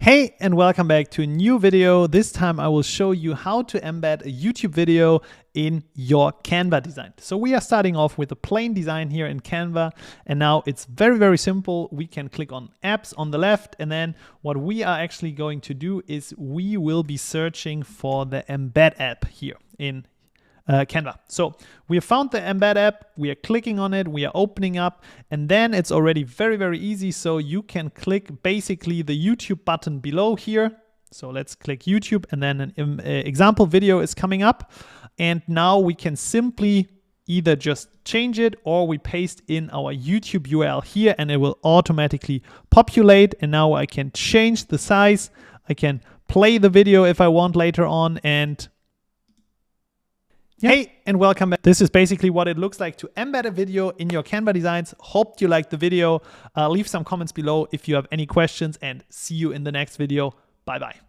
Hey, and welcome back to a new video. This time I will show you how to embed a YouTube video in your Canva design. So we are starting off with a plain design here in Canva, and now it's very simple. We can click on apps on the left, and then what we are actually going to do is we will be searching for the embed app here in Canva. So we have found the embed app, we are clicking on it, we are opening up, and then it's already very easy. So you can click basically the YouTube button below here. So let's click YouTube, and then an example video is coming up. And now we can simply either just change it or we paste in our YouTube URL here, and it will automatically populate. And now I can change the size. I can play the video if I want later on, and hey, and welcome back. This is basically what it looks like to embed a video in your Canva designs. Hope you liked the video. Leave some comments below if you have any questions, and see you in the next video. Bye-bye.